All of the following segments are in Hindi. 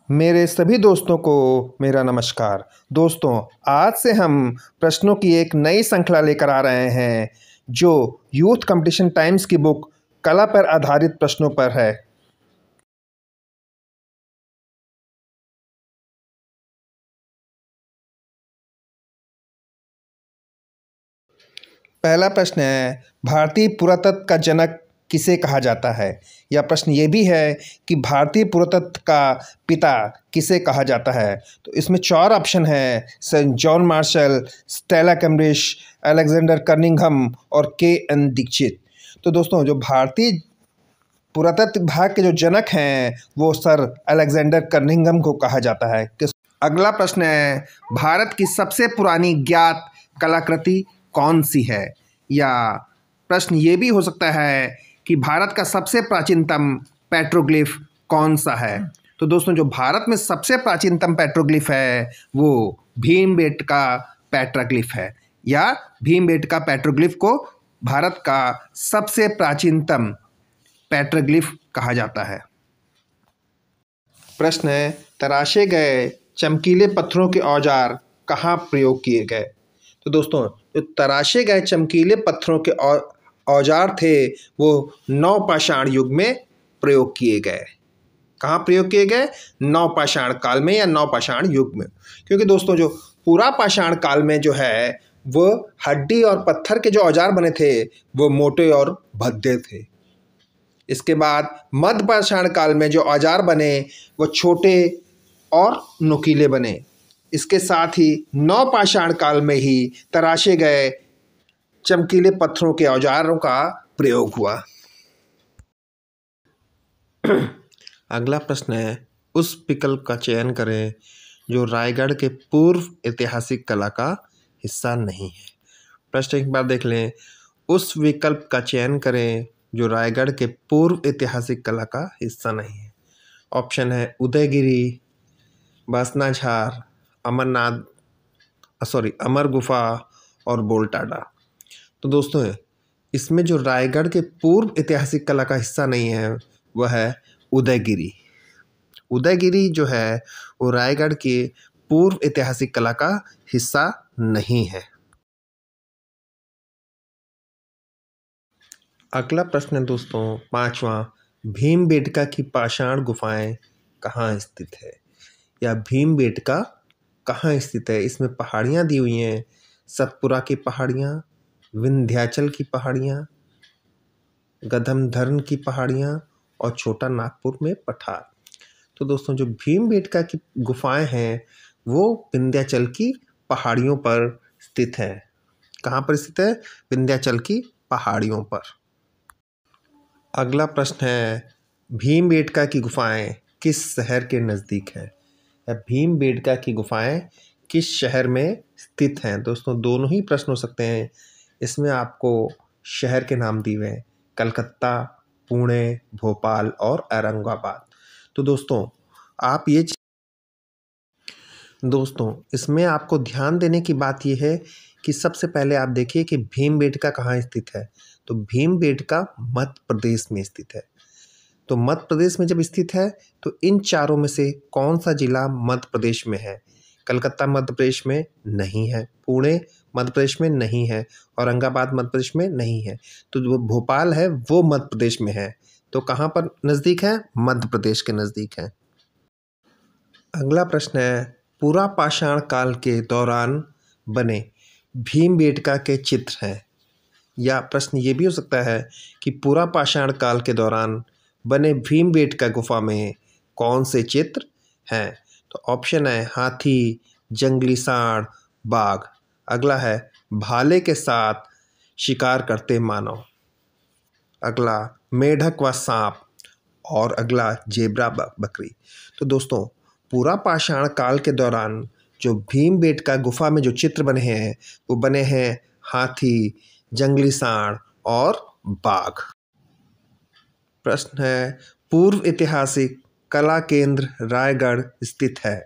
मेरे सभी दोस्तों को मेरा नमस्कार। दोस्तों, आज से हम प्रश्नों की एक नई श्रृंखला लेकर आ रहे हैं जो यूथ कंपटीशन टाइम्स की बुक कला पर आधारित प्रश्नों पर है। पहला प्रश्न है, भारतीय पुरातत्व का जनक किसे कहा जाता है? या प्रश्न ये भी है कि भारतीय पुरातत्व का पिता किसे कहा जाता है? तो इसमें 4 ऑप्शन है: saint John Marshall, Stella Kramrisch, Alexander कर्निंघम और के.एन. दीक्षित। तो दोस्तों, जो भारतीय पुरातत्व विभाग के जो जनक हैं वो सर अलेक्जेंडर कर्निंघम को कहा जाता है। अगला प्रश्न है, भारत की सबसे पुरानी ज्ञात कलाकृति कौन सी है? या प्रश्न ये भी हो सकता है कि भारत का सबसे प्राचीनतम पेट्रोग्लिफ कौन सा है? तो दोस्तों, जो भारत में सबसे प्राचीनतम पेट्रोग्लिफ है वो भीमबेटका पेट्रोग्लिफ है, या भीमबेटका पेट्रोग्लिफ को भारत का सबसे प्राचीनतम पेट्रोग्लिफ कहा जाता है। प्रश्न है, तराशे गए चमकीले पत्थरों के औजार कहाँ प्रयोग किए गए? तो दोस्तों, जो तराशे गए चमकीले पत्थरों के औजार थे वो नवपाषाण युग में प्रयोग किए गए। कहाँ प्रयोग किए गए? नवपाषाण काल में या नवपाषाण युग में। क्योंकि दोस्तों, जो पूरा पाषाण काल में जो है वो हड्डी और पत्थर के जो औजार बने थे वो मोटे और भद्दे थे। इसके बाद मध्य पाषाण काल में जो औजार बने वो छोटे और नुकीले बने। इसके साथ ही नवपाषाण काल में ही तराशे गए चमकीले पत्थरों के औजारों का प्रयोग हुआ। अगला प्रश्न है, उस विकल्प का चयन करें जो रायगढ़ के पूर्व ऐतिहासिक कला का हिस्सा नहीं है। प्रश्न एक बार देख लें। उस विकल्प का चयन करें जो रायगढ़ के पूर्व ऐतिहासिक कला का हिस्सा नहीं है। ऑप्शन है उदयगिरी, बासनाझार, अमर गुफा और बोलटाडा। तो दोस्तों, इसमें जो रायगढ़ के पूर्व ऐतिहासिक कला का हिस्सा नहीं है वह है उदयगिरी। उदयगिरी जो है वो रायगढ़ के पूर्व ऐतिहासिक कला का हिस्सा नहीं है। अगला प्रश्न है दोस्तों, 5वां, भीमबेटका की पाषाण गुफाएं कहाँ स्थित है? या भीमबेटका कहाँ स्थित है? इसमें पहाड़ियाँ दी हुई हैं, सतपुरा की पहाड़ियाँ, विंध्याचल की पहाड़ियाँ, गधमधर्न की पहाड़ियाँ और छोटा नागपुर में पठार। तो दोस्तों, जो भीमबेटका की गुफाएं हैं वो विंध्याचल की पहाड़ियों पर स्थित है। कहाँ पर स्थित है? विंध्याचल की पहाड़ियों पर। अगला प्रश्न है, भीमबेटका की गुफाएं किस शहर के नज़दीक है? या भीमबेटका की गुफाएं किस शहर में स्थित हैं? दोस्तों, दोनों ही प्रश्न हो सकते हैं। इसमें आपको शहर के नाम दिए हुए हैं: कलकत्ता, पुणे, भोपाल और औरंगाबाद। तो दोस्तों इसमें आपको ध्यान देने की बात यह है कि सबसे पहले आप देखिए कि भीमबेटका कहाँ स्थित है। तो भीमबेटका मध्य प्रदेश में स्थित है। तो मध्य प्रदेश में जब स्थित है तो इन चारों में से कौन सा जिला मध्य प्रदेश में है? कलकत्ता मध्य प्रदेश में नहीं है, पुणे मध्य प्रदेश में नहीं है, औरंगाबाद मध्य प्रदेश में नहीं है। तो जो भोपाल है वो मध्य प्रदेश में है। तो कहाँ पर नज़दीक है? मध्य प्रदेश के नज़दीक है। अगला प्रश्न है, पूरा पाषाण काल के दौरान बने भीमबेटका के चित्र हैं। या प्रश्न ये भी हो सकता है कि पूरा पाषाण काल के दौरान बने भीमबेटका गुफा में कौन से चित्र हैं? तो ऑप्शन है हाथी, जंगली सांड, बाघ। अगला है भाले के साथ शिकार करते मानव। अगला मेढक व सांप। और अगला जेब्रा बकरी। तो दोस्तों, पूरा पाषाण काल के दौरान जो भीमबेटका गुफा में जो चित्र बने हैं वो बने हैं हाथी, जंगली सांड और बाघ। प्रश्न है, पूर्व ऐतिहासिक कला केंद्र रायगढ़ स्थित है।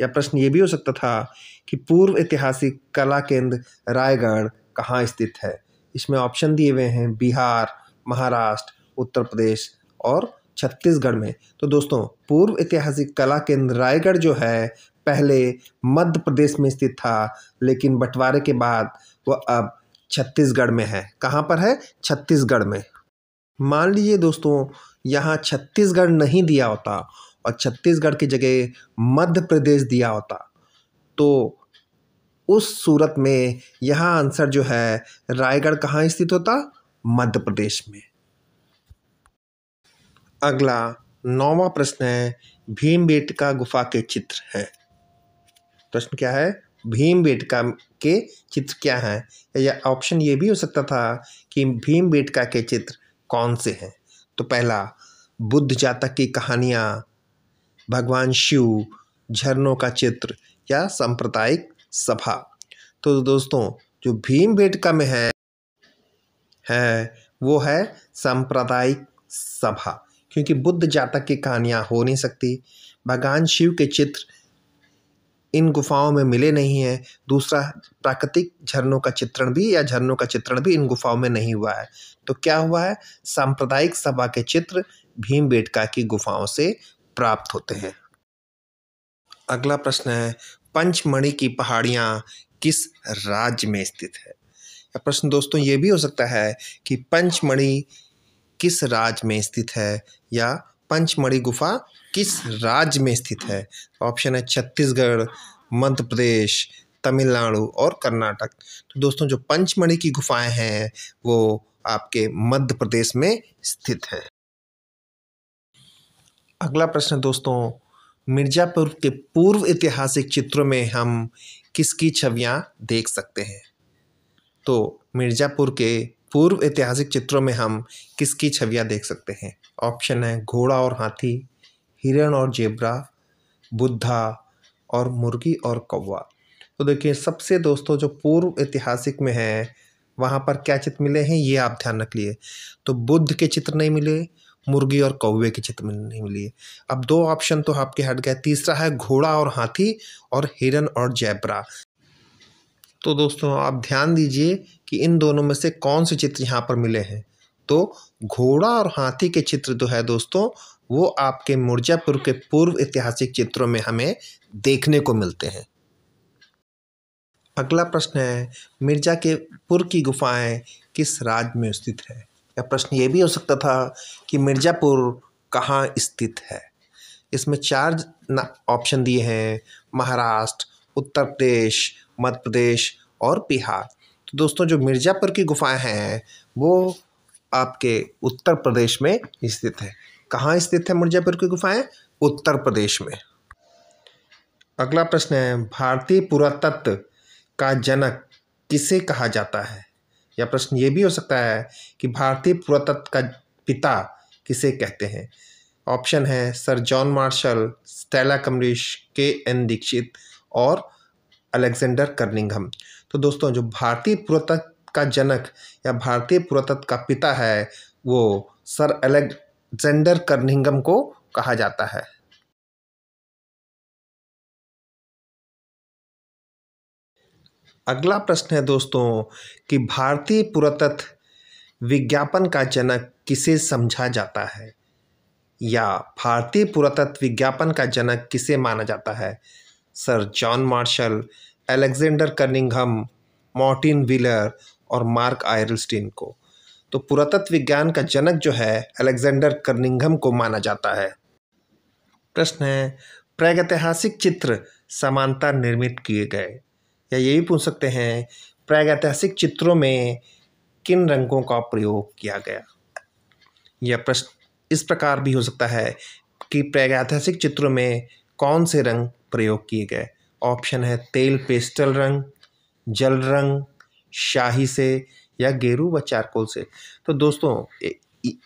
या प्रश्न ये भी हो सकता था कि पूर्व ऐतिहासिक कला केंद्र रायगढ़ कहाँ स्थित है। इसमें ऑप्शन दिए हुए हैं बिहार, महाराष्ट्र, उत्तर प्रदेश और छत्तीसगढ़ में। तो दोस्तों पूर्व ऐतिहासिक कला केंद्र रायगढ़ जो है पहले मध्य प्रदेश में स्थित था, लेकिन बंटवारे के बाद वह अब छत्तीसगढ़ में है। कहाँ पर है? छत्तीसगढ़ में। मान लीजिए दोस्तों यहाँ छत्तीसगढ़ नहीं दिया होता और छत्तीसगढ़ की जगह मध्य प्रदेश दिया होता, तो उस सूरत में यहाँ आंसर जो है रायगढ़ कहाँ स्थित होता? मध्य प्रदेश में। अगला 9वां प्रश्न है, भीमबेटका गुफा के चित्र है। प्रश्न क्या है? भीमबेटका के चित्र क्या हैं? या ऑप्शन ये भी हो सकता था कि भीमबेटका के चित्र कौन से हैं? तो पहला, बुद्ध जातक की कहानियाँ, भगवान शिव, झरनों का चित्र या सांप्रदायिक सभा। तो दोस्तों जो भीमबेटका में है वो है सांप्रदायिक सभा, क्योंकि बुद्ध जातक की कहानियाँ हो नहीं सकती। भगवान शिव के चित्र इन गुफाओं में मिले नहीं हैं। दूसरा, प्राकृतिक झरनों का चित्रण भी इन गुफाओं में नहीं हुआ है। तो क्या हुआ है? सांप्रदायिक सभा के चित्र भीमबेटका की गुफाओं से प्राप्त होते हैं। अगला प्रश्न है, पंचमढ़ी की पहाड़ियाँ किस राज्य में स्थित है? या प्रश्न दोस्तों ये भी हो सकता है कि पंचमढ़ी किस राज्य में स्थित है या पंचमढ़ी गुफा किस राज्य में स्थित है? ऑप्शन है छत्तीसगढ़, मध्य प्रदेश, तमिलनाडु और कर्नाटक। तो दोस्तों जो पंचमढ़ी की गुफाएं हैं वो आपके मध्य प्रदेश में स्थित है। अगला प्रश्न दोस्तों, मिर्जापुर के पूर्व ऐतिहासिक चित्रों में हम किसकी छवियां देख सकते हैं? तो मिर्जापुर के पूर्व ऐतिहासिक चित्रों में हम किसकी छवियां देख सकते हैं? ऑप्शन है घोड़ा और हाथी, हिरण और जेब्रा, बुद्धा और मुर्गी और कौवा। तो देखिए सबसे दोस्तों जो पूर्व ऐतिहासिक में है वहाँ पर क्या चित्र मिले हैं ये आप ध्यान रख लिए। तो बुद्ध के चित्र नहीं मिले, मुर्गी और कौवे के चित्र नहीं मिले। अब 2 ऑप्शन तो आपके हट गए। तीसरा है घोड़ा और हाथी और हिरण और जेब्रा। तो दोस्तों आप ध्यान दीजिए कि इन दोनों में से कौन से चित्र यहाँ पर मिले हैं। तो घोड़ा और हाथी के चित्र जो है दोस्तों वो आपके मिर्जापुर के पूर्व ऐतिहासिक चित्रों में हमें देखने को मिलते हैं। अगला प्रश्न है, मिर्जापुर की गुफाएं किस राज्य में स्थित है? या प्रश्न ये भी हो सकता था कि मिर्जापुर कहाँ स्थित है? इसमें 4 ऑप्शन दिए हैं, महाराष्ट्र, उत्तर प्रदेश, मध्य प्रदेश और बिहार। तो दोस्तों जो मिर्जापुर की गुफाएं हैं वो आपके उत्तर प्रदेश में स्थित है। कहाँ स्थित है मिर्जापुर की गुफाएं? उत्तर प्रदेश में। अगला प्रश्न है, भारतीय पुरातत्व का जनक किसे कहा जाता है? या प्रश्न ये भी हो सकता है कि भारतीय पुरातत्व का पिता किसे कहते हैं? ऑप्शन है sir John Marshall, Stella Kramrisch, K N. Dikshit और अलेक्जेंडर कर्निंघम। तो दोस्तों जो भारतीय पुरातत्व का जनक या भारतीय पुरातत्व का पिता है वो सर अलेक्जेंडर कर्निंघम को कहा जाता है। अगला प्रश्न है दोस्तों कि भारतीय पुरातत्व विज्ञापन का जनक किसे समझा जाता है? या भारतीय पुरातत्व विज्ञापन का जनक किसे माना जाता है? सर जॉन मार्शल, अलेक्जेंडर कर्निंघम, मार्टिन व्हीलर और मार्क आयरलस्टीन को। तो पुरातत्व विज्ञान का जनक जो है अलेक्जेंडर कर्निंघम को माना जाता है। प्रश्न है, प्रागैतिहासिक चित्र समांतर निर्मित किए गए। या ये भी पूछ सकते हैं प्रागैतिहासिक चित्रों में किन रंगों का प्रयोग किया गया? यह प्रश्न इस प्रकार भी हो सकता है कि प्रागैतिहासिक चित्रों में कौन से रंग प्रयोग किए गए? ऑप्शन है तेल पेस्टल रंग, जल रंग, शाही से या गेरू व चारकोल से। तो दोस्तों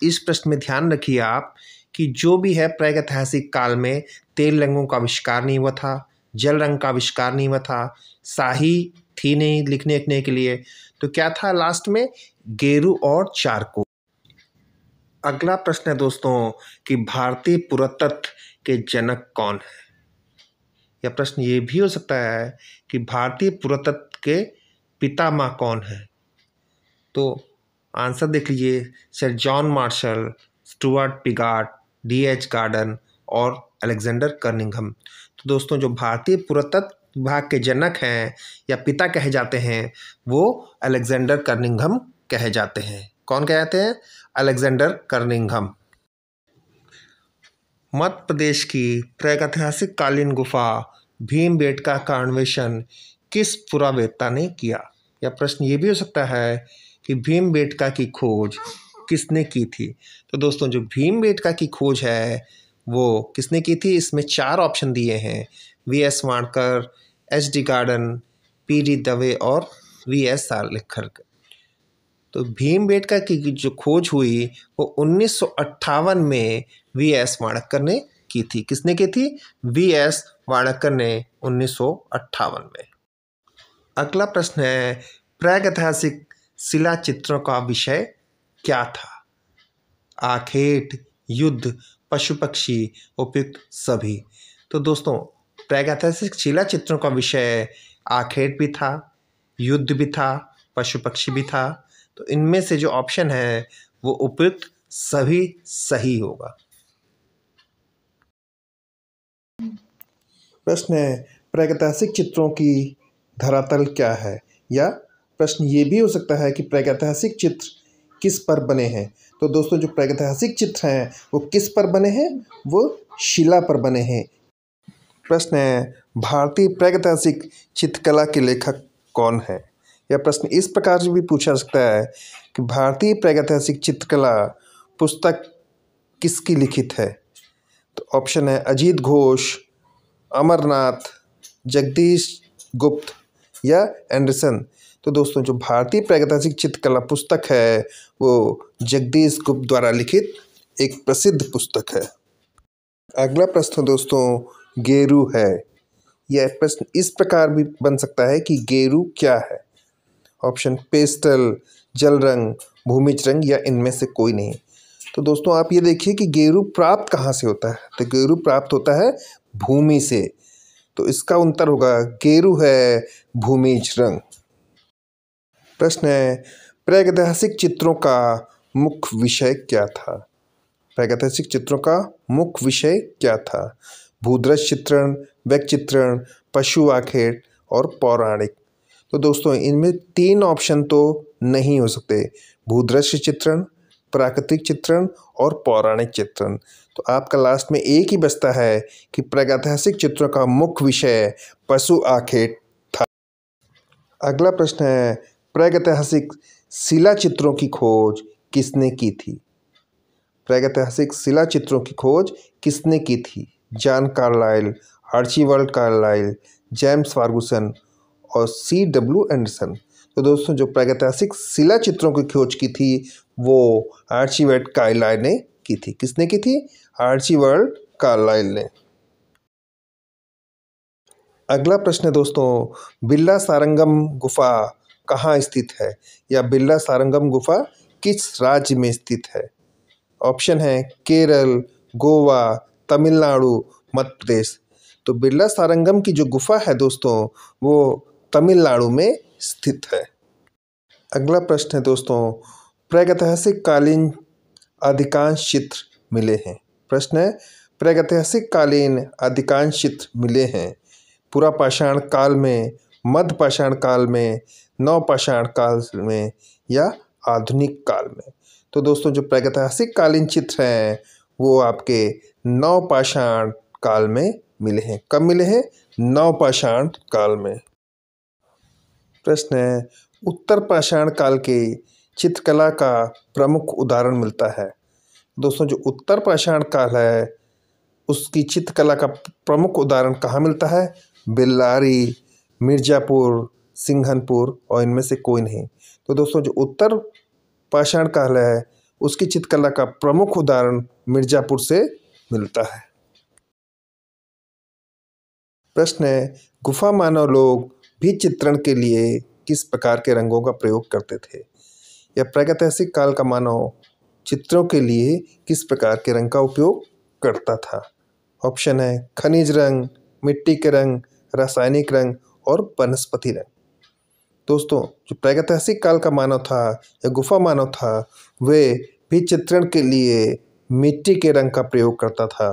इस प्रश्न में ध्यान रखिए आप कि जो भी है प्रागैतिहासिक काल में तेल रंगों का आविष्कार नहीं हुआ था, जल रंग का आविष्कार नहीं हुआ था, शाही थी नहीं लिखने के लिए, तो क्या था लास्ट में? गेरू और चारकोल। अगला प्रश्न है दोस्तों कि भारतीय पुरातत्व के जनक कौन है? यह प्रश्न ये भी हो सकता है कि भारतीय पुरातत्व के पितामह कौन है? तो आंसर देख लीजिए, sir John Marshall, Stuart Piggott, D.H. Gordon और अलेक्जेंडर कर्निंघम। तो दोस्तों जो भारतीय पुरातत्व विभाग के जनक हैं या पिता कहे जाते हैं वो अलेक्जेंडर कर्निंघम कहे जाते हैं। कौन कहे जाते हैं? अलेक्जेंडर कर्निंघम। मध्य प्रदेश की प्रागैतिहासिक कालीन गुफा भीमबेटका का अन्वेषण किस पुरावेत्ता ने किया? या प्रश्न ये भी हो सकता है कि भीमबेटका की खोज किसने की थी? तो दोस्तों जो भीमबेटका की खोज है वो किसने की थी? इसमें 4 ऑप्शन दिए हैं, V.S. वाणकर, H.D. Garden, P.D. Dave और V.S. सालेकर। तो भीमबेटका की जो खोज हुई वो 1958 में V.S. वाणकर ने की थी। किसने की थी? V.S. वाणकर ने 1958 में। अगला प्रश्न है, प्रागैतिहासिक शिला चित्रों का विषय क्या था? आखेट, युद्ध, पशु पक्षी, उपयुक्त सभी। तो दोस्तों प्रागैतिहासिक शिला चित्रों का विषय आखेट भी था, युद्ध भी था, पशु पक्षी भी था। तो इनमें से जो ऑप्शन है वो उपयुक्त सभी सही होगा। प्रश्न है, प्रागैतिहासिक चित्रों की धरातल क्या है? या प्रश्न ये भी हो सकता है कि प्रागैतिहासिक चित्र किस पर बने हैं? तो दोस्तों जो प्रागैतिहासिक चित्र हैं वो किस पर बने हैं? वो शिला पर बने हैं। प्रश्न है, भारतीय प्रागैतिहासिक चित्रकला के लेखक कौन है? यह प्रश्न इस प्रकार से भी पूछा जा सकता है कि भारतीय प्रागैतिहासिक चित्रकला पुस्तक किसकी लिखित है? तो ऑप्शन है अजीत घोष, अमरनाथ, जगदीश गुप्त या एंडरसन। तो दोस्तों जो भारतीय प्रागैतिहासिक चित्रकला पुस्तक है वो जगदीश गुप्त द्वारा लिखित एक प्रसिद्ध पुस्तक है। अगला प्रश्न दोस्तों गेरू है। यह प्रश्न इस प्रकार भी बन सकता है कि गेरू क्या है? ऑप्शन पेस्टल, जल रंग, भूमिज रंग या इनमें से कोई नहीं। तो दोस्तों आप ये देखिए कि गेरू प्राप्त कहाँ से होता है? तो गेरू प्राप्त होता है भूमि से। तो इसका उत्तर होगा गेरू है भूमिज रंग। प्रश्न है, प्रागैतिहासिक चित्रों का मुख्य विषय क्या था? प्रागैतिहासिक चित्रों का मुख्य विषय क्या था? भूदृश्य चित्रण, व्यक्ति चित्रण, पशु आखेट और पौराणिक। तो दोस्तों इनमें 3 ऑप्शन तो नहीं हो सकते, भूदृश्य चित्रण, प्राकृतिक चित्रण और पौराणिक चित्रण। तो आपका लास्ट में एक ही बचता है कि प्रागैतिहासिक चित्रों का मुख्य विषय पशु आखेट था। अगला प्रश्न है, प्रागैतिहासिक शिला चित्रों की खोज किसने की थी? प्रागैतिहासिक शिला चित्रों की खोज किसने की थी? John Carlisle, Archibald Carlisle, James Ferguson और C.W. एंडरसन। तो दोस्तों जो प्रागैतिहासिक शिला चित्रों की खोज की थी वो आर्चीबाल्ड कार्लाइल ने की थी। किसने की थी? आर्चीबाल्ड कार्लाइल ने। अगला प्रश्न है दोस्तों, बिरला सारंगम गुफा कहाँ स्थित है? या बिरला सारंगम गुफा किस राज्य में स्थित है? ऑप्शन है केरल, गोवा, तमिलनाडु, मध्य प्रदेश। तो बिरला सारंगम की जो गुफा है दोस्तों वो तमिलनाडु में स्थित है। अगला प्रश्न है दोस्तों, प्रागैतिहासिक कालीन अधिकांश चित्र मिले हैं। प्रश्न है, प्रागैतिहासिक कालीन अधिकांश चित्र मिले हैं पुरापाषाण काल में, मध्य पाषाण काल में, नवपाषाण काल में या आधुनिक काल में। तो दोस्तों जो प्रागैतिहासिक कालीन चित्र हैं वो आपके नवपाषाण काल में मिले हैं। कब मिले हैं? नवपाषाण काल में। प्रश्न है, उत्तर पाषाण काल के चित्रकला का प्रमुख उदाहरण मिलता है। दोस्तों जो उत्तर पाषाण काल है उसकी चित्रकला का प्रमुख उदाहरण कहाँ मिलता है? बेल्लारी, मिर्ज़ापुर, सिंघनपुर और इनमें से कोई नहीं। तो दोस्तों जो उत्तर पाषाण काल है उसकी चित्रकला का प्रमुख उदाहरण मिर्ज़ापुर से मिलता है। प्रश्न है, गुफा मानव लोग भी चित्रण के लिए किस प्रकार के रंगों का प्रयोग करते थे? या प्रागैतिहासिक काल का मानव चित्रों के लिए किस प्रकार के रंग का उपयोग करता था? ऑप्शन है खनिज रंग, मिट्टी के रंग, रासायनिक रंग और वनस्पति रंग। दोस्तों जो प्रागैतिहासिक काल का मानव था या गुफा मानव था वे भी चित्रण के लिए मिट्टी के रंग का प्रयोग करता था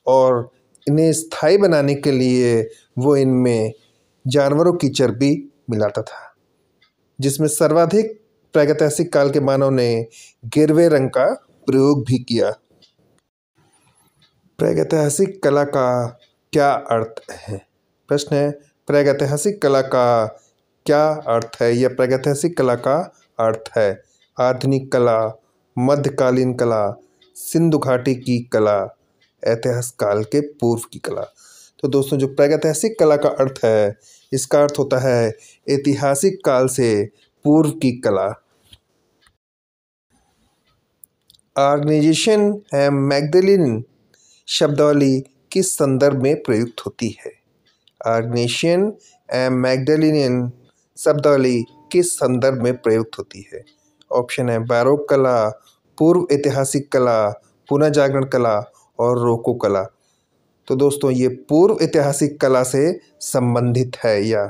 और इन्हें स्थायी बनाने के लिए वो इनमें जानवरों की चर्बी मिलाता था, जिसमें सर्वाधिक प्रागैतिहासिक काल के मानव ने गिरवे रंग का प्रयोग भी किया। प्रागैतिहासिक कला का क्या अर्थ है? प्रश्न है, प्रागैतिहासिक कला का क्या अर्थ है या प्रागैतिहासिक कला का अर्थ है? आधुनिक कला, मध्यकालीन कला, सिंधु घाटी की कला, ऐतिहासिक काल के पूर्व की कला। तो दोस्तों, जो प्रागैतिहासिक कला का अर्थ है, इसका अर्थ होता है ऐतिहासिक काल से पूर्व की कला। ऑर्गेनाइजेशन है मैग्दलिन शब्दावली किस संदर्भ में प्रयुक्त होती है? ऑर्गेनाइजेशन एंड मैग्दलिनियन शब्दावली किस संदर्भ में प्रयुक्त होती है? ऑप्शन है बारोक कला, पूर्व ऐतिहासिक कला, पुनः जागरण कला और रोको कला। तो दोस्तों, ये पूर्व ऐतिहासिक कला से संबंधित है या